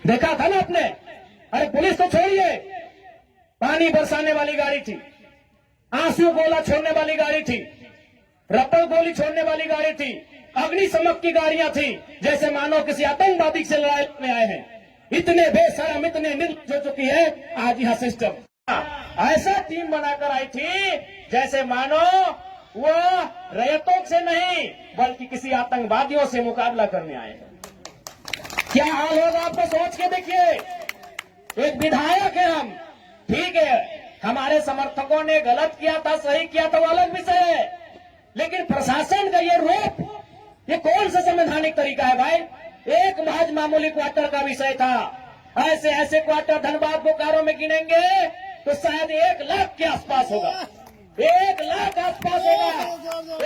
देखा था ना आपने। अरे पुलिस तो छोड़िए, पानी बरसाने वाली गाड़ी थी, आंसू गोला छोड़ने वाली गाड़ी थी, रबर गोली छोड़ने वाली गाड़ी थी, अग्निशमक की गाड़ियां थी, जैसे मानो किसी आतंकवादी से लड़ाई में आए हैं। इतने बेशरम, इतने निर्लज्ज हो चुकी है आज यह सिस्टम। ऐसा टीम बनाकर आई थी जैसे मानो वो रैयतों से नहीं बल्कि किसी आतंकवादियों से मुकाबला करने आए हैं। क्या हाल होगा आपको सोच के देखिए। एक विधायक है हम, ठीक है, हमारे समर्थकों ने गलत किया था, सही किया था, वो अलग विषय है, लेकिन प्रशासन का ये रूप, ये कौन सा संवैधानिक तरीका है भाई। एक महज मामूली क्वार्टर का विषय था, ऐसे ऐसे क्वार्टर धनबाद बोकारो में गिनेंगे तो शायद 1 लाख के आसपास होगा, 1 लाख आसपास होगा।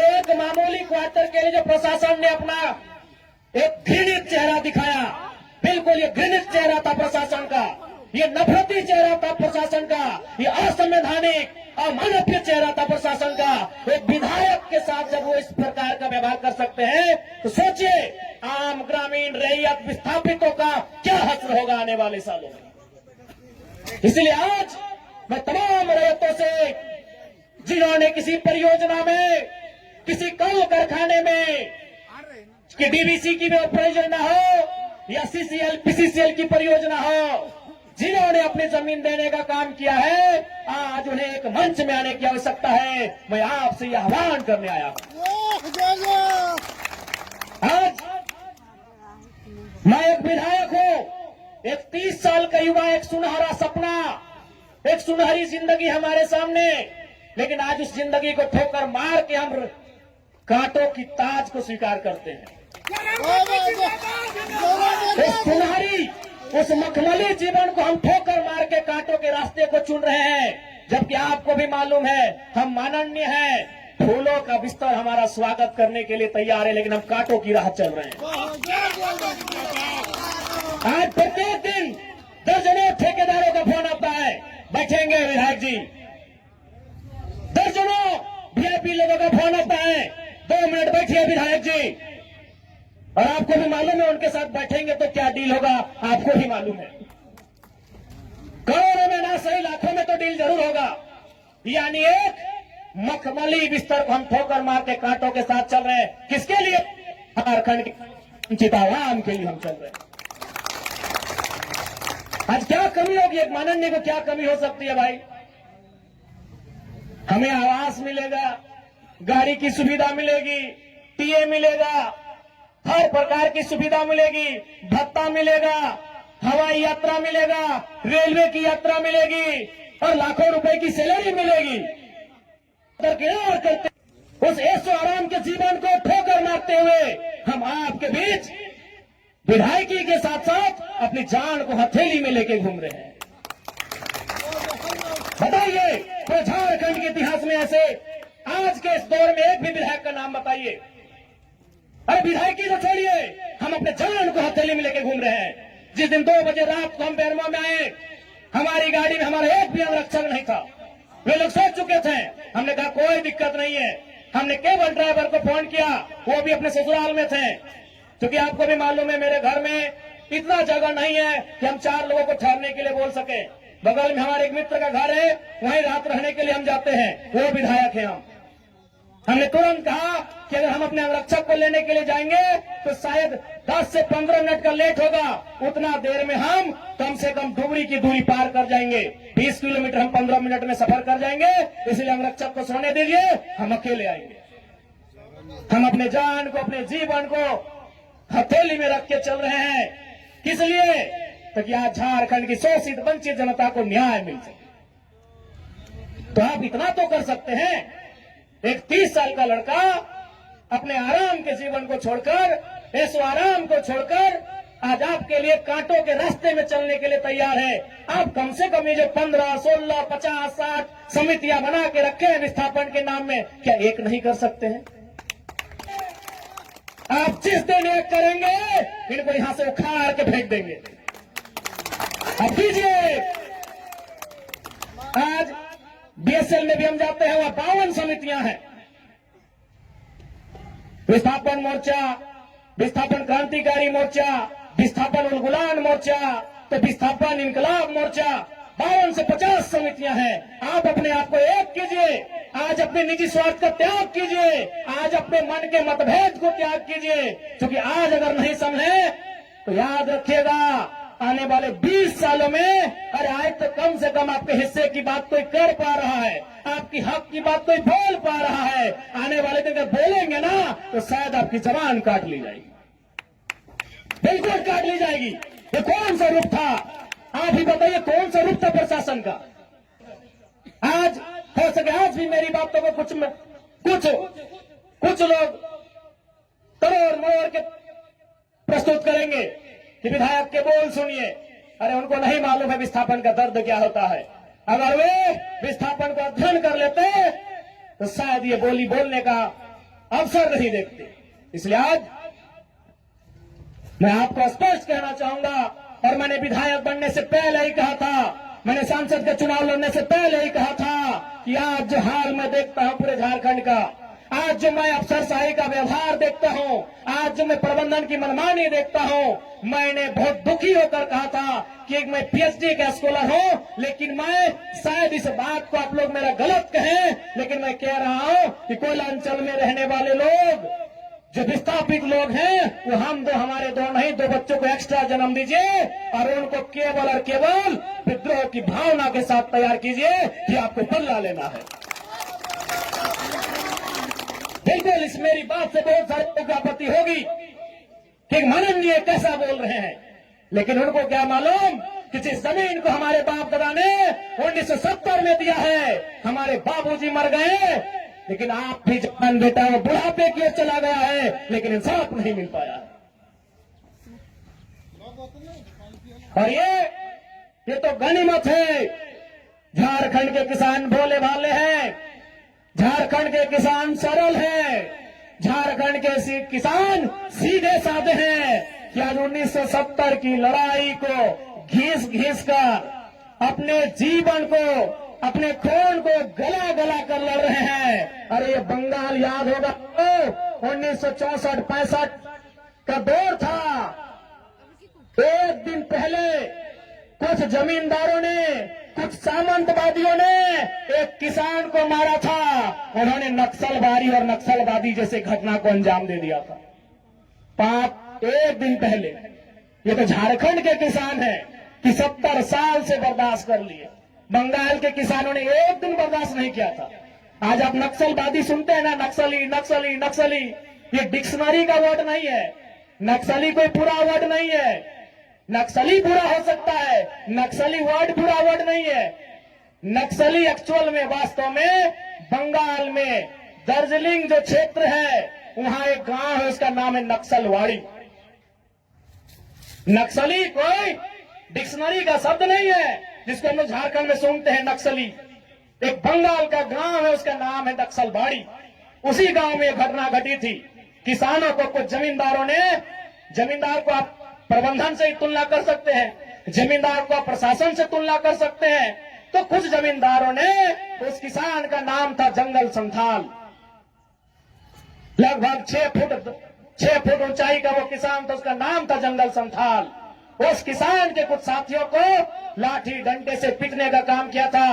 एक मामूली क्वार्टर के लिए जो प्रशासन ने अपना एक घृणित चेहरा दिखाया, बिल्कुल ये घृणित चेहरा था प्रशासन का, ये नफरती चेहरा था प्रशासन का, ये असंवैधानिक अमानवीय चेहरा था प्रशासन का। एक विधायक के साथ जब वो इस प्रकार का व्यवहार कर सकते हैं तो सोचिए आम ग्रामीण रैयत विस्थापितों का क्या हश्र होगा आने वाले सालों में। इसलिए आज मैं तमाम रैयतों से, जिन्होंने किसी परियोजना में, किसी कल कारखाने में कि डीवीसी की परियोजना हो या सीसीएल पीसीसीएल की परियोजना हो, जिन्होंने अपनी जमीन देने का काम किया है, आज उन्हें एक मंच में आने की आवश्यकता है। मैं आपसे यह आह्वान करने आया हूं। आज मैं एक विधायक हूं, एक 30 साल का युवा, एक सुनहरा सपना, एक सुनहरी जिंदगी हमारे सामने, लेकिन आज उस जिंदगी को ठोकर मार के हम कांटों की ताज को स्वीकार करते हैं। उस सुनहरी, उस मखमली जीवन को हम ठोकर मार के कांटों के रास्ते को चुन रहे हैं, जबकि आपको भी मालूम है हम माननीय हैं, फूलों का बिस्तर हमारा स्वागत करने के लिए तैयार है, लेकिन हम कांटों की राह चल रहे हैं। आज प्रत्येक दिन दर्जनों ठेकेदारों का फोन आता है, बैठेंगे विधायक जी, दर्जनों वीआईपी लोगों का फोन आता है, 2 मिनट बैठिए विधायक जी, और आपको भी मालूम है उनके साथ बैठेंगे तो क्या डील होगा, आपको भी मालूम है। करोड़ों में ना सही लाखों में तो डील जरूर होगा। यानी एक मखमली बिस्तर को हम ठोकर मार के कांटों के साथ चल रहे हैं। किसके लिए? झारखंड के चितावाम के लिए हम चल रहे हैं। आज क्या कमी होगी, एक माननीय को क्या कमी हो सकती है भाई। हमें आवास मिलेगा, गाड़ी की सुविधा मिलेगी, टीए मिलेगा, हर प्रकार की सुविधा मिलेगी, भत्ता मिलेगा, हवाई यात्रा मिलेगा, रेलवे की यात्रा मिलेगी और लाखों रुपए की सैलरी मिलेगी। और करते उस ऐशो आराम के जीवन को ठोकर मारते हुए हम आपके बीच विधायकी के साथ साथ अपनी जान को हथेली में लेके घूम रहे हैं। बताइए तो झारखंड के इतिहास में ऐसे आज के इस दौर में एक भी विधायक का नाम बताइए। अरे विधायकी तो छोड़िए, हम अपने जान को हथेली में लेके घूम रहे हैं। जिस दिन 2 बजे रात को हम बेरवा में आए, हमारी गाड़ी में हमारा एक भी अंगरक्षक नहीं था। वे लोग सोच चुके थे। हमने कहा कोई दिक्कत नहीं है। हमने केवल ड्राइवर को फोन किया, वो भी अपने ससुराल में थे, क्योंकि आपको भी मालूम है मेरे घर में इतना जगह नहीं है कि हम 4 लोगों को ठहरने के लिए बोल सके। बगल में हमारे एक मित्र का घर है, वहीं रात रहने के लिए हम जाते हैं, वो विधायक है। हमने तुरंत कहा कि अगर हम अपने अंगरक्षक को लेने के लिए जाएंगे तो शायद 10 से 15 मिनट का लेट होगा, उतना देर में हम कम से कम डुबरी की दूरी पार कर जाएंगे। 20 किलोमीटर हम 15 मिनट में सफर कर जाएंगे, इसलिए अंगरक्षक को सोने दीजिए, हम अकेले आएंगे। हम अपने जान को, अपने जीवन को हथेली में रख के चल रहे हैं। किस लिए? ताकि आज झारखंड की शोषित वंचित जनता को न्याय मिल सके। तो आप इतना तो कर सकते हैं, एक 30 साल का लड़का अपने आराम के जीवन को छोड़कर, ऐसो आराम को छोड़कर आज आपके लिए कांटों के रास्ते में चलने के लिए तैयार है। आप कम से कम ये जो 15, 16, 50, 60 समितियां बना के रखे हैं विस्थापन के नाम में, क्या एक नहीं कर सकते हैं? आप जिस दिन एक करेंगे इनको यहां से उखाड़ के फेंक देंगे। अब कीजिए। आज बीएसएल में भी हम जाते हैं, वहां 52 समितियां हैं। विस्थापन मोर्चा, विस्थापन क्रांतिकारी मोर्चा, विस्थापन उलगुलान मोर्चा, तो विस्थापन इनकलाब मोर्चा, 52 से 50 समितियां हैं। आप अपने आप को एक कीजिए, आज अपने निजी स्वार्थ का त्याग कीजिए, आज अपने मन के मतभेद को त्याग कीजिए, क्योंकि आज अगर नहीं समझे तो याद रखिएगा आने वाले 20 सालों में, अरे आज तो कम से कम आपके हिस्से की बात कोई कर पा रहा है, आपकी हक की बात कोई बोल पा रहा है, आने वाले दिन अगर बोलेंगे ना तो शायद आपकी जबान काट ली जाएगी, बिल्कुल काट ली जाएगी। ये कौन सा रूप था, आप ही बताइए, कौन सा रूप था प्रशासन का? आज हो सके आज भी मेरी बातों को कुछ लोग तोड़ मोड़ के प्रस्तुत करेंगे कि विधायक के बोल सुनिए। अरे उनको नहीं मालूम है विस्थापन का दर्द क्या होता है। अगर वे विस्थापन को अध्ययन कर लेते तो शायद ये बोली बोलने का अवसर नहीं देखते। इसलिए आज मैं आपको स्पष्ट कहना चाहूंगा, और मैंने विधायक बनने से पहले ही कहा था, मैंने सांसद का चुनाव लड़ने से पहले ही कहा था कि आज जो हाल मैं देखता हूं पूरे झारखंड का, आज जो मैं अफसरशाही का व्यवहार देखता हूं, आज जो मैं प्रबंधन की मनमानी देखता हूं, मैंने बहुत दुखी होकर कहा था कि मैं पीएचडी का स्कॉलर हूं, लेकिन मैं शायद इस बात को आप लोग मेरा गलत कहें, लेकिन मैं कह रहा हूं कि कोयला अंचल में रहने वाले लोग जो विस्थापित लोग हैं वो हम दो, हमारे दो नहीं, 2 बच्चों को एक्स्ट्रा जन्म दीजिए और उनको केवल और केवल विद्रोह की भावना के साथ तैयार कीजिए कि आपको बदला लेना है। बिल्कुल इस मेरी बात से बहुत सारे लोगों की आपत्ति होगी कि माननीय कैसा बोल रहे हैं, लेकिन उनको क्या मालूम कि जिस जमीन को हमारे बाप दादा ने 1970 में दिया है, हमारे बाबूजी मर गए, लेकिन आप भी जवान बेटा वो बुढ़ापे की ओर चला गया है, लेकिन इंसाफ नहीं मिल पाया। और ये तो गनीमत है। झारखंड के किसान भोले भाले हैं, झारखंड के किसान सरल हैं, झारखंड के किसान सीधे साधे हैं कि आज 1970 की लड़ाई को घिस घिस कर अपने जीवन को, अपने खून को गला गला कर लड़ रहे हैं। अरे ये बंगाल याद होगा तो 1964-65 का दौर था। एक दिन पहले कुछ जमींदारों ने, कुछ सामंतवादियों ने एक किसान को मारा था, उन्होंने नक्सलबारी और नक्सलवादी जैसे घटना को अंजाम दे दिया था। एक दिन पहले ये तो झारखंड के किसान हैं कि 70 साल से बर्दाश्त कर लिए, बंगाल के किसानों ने एक दिन बर्दाश्त नहीं किया था। आज आप नक्सलवादी सुनते हैं ना, नक्सली नक्सली नक्सली, ये डिक्शनरी का वर्ड नहीं है, नक्सली कोई पूरा वर्ड नहीं है। नक्सली बुरा हो सकता है, नक्सली वर्ड बुरा वर्ड नहीं है। नक्सली एक्चुअल में, वास्तव में बंगाल में दार्जिलिंग जो क्षेत्र है वहां एक गांव है, उसका नाम है नक्सलवाड़ी। नक्सली कोई डिक्शनरी का शब्द नहीं है जिसको हम लोग झारखंड में सुनते हैं नक्सली। एक बंगाल का गांव है, उसका नाम है नक्सलबाड़ी। उसी गांव में घटना घटी थी। किसानों को कुछ जमींदारों ने, जमींदार को आप प्रबंधन से ही तुलना कर सकते हैं, जमींदार को आप प्रशासन से तुलना कर सकते हैं, तो कुछ जमींदारों ने, उस किसान का नाम था जंगल संथाल, लगभग 6 फुट ऊंचाई का वो किसान था, उसका नाम था जंगल संथाल। उस किसान के कुछ साथियों को लाठी डंडे से पीटने का काम किया था।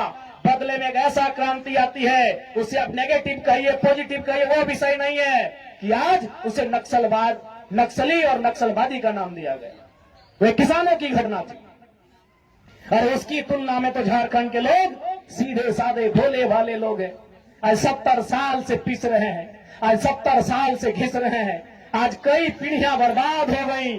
बदले में एक ऐसा क्रांति आती है, उसे आप नेगेटिव कहिए पॉजिटिव कहिए वो विषय नहीं है कि आज उसे नक्सलवाद, नक्सली और नक्सलवादी का नाम दिया गया। वे किसानों की घटना थी और उसकी तुलना में तो झारखंड के लोग सीधे साधे भोले भाले लोग हैं। आज 70 साल से पिस रहे हैं, आज 70 साल से घिस रहे हैं। आज कई पीढ़ियां बर्बाद हो गई।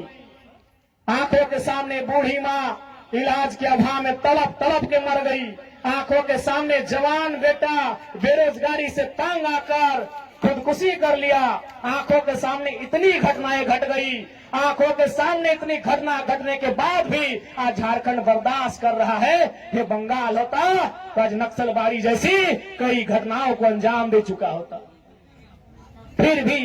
आंखों के सामने बूढ़ी माँ इलाज के अभाव में तड़प तड़प के मर गई। आंखों के सामने जवान बेटा बेरोजगारी से तंग आकर खुदकुशी कर लिया। आंखों के सामने इतनी घटनाएं घट गई, आंखों के सामने इतनी घटना घटने के बाद भी आज झारखंड बर्दाश्त कर रहा है। ये बंगाल होता तो आज नक्सलबाड़ी जैसी कई घटनाओं को अंजाम दे चुका होता। फिर भी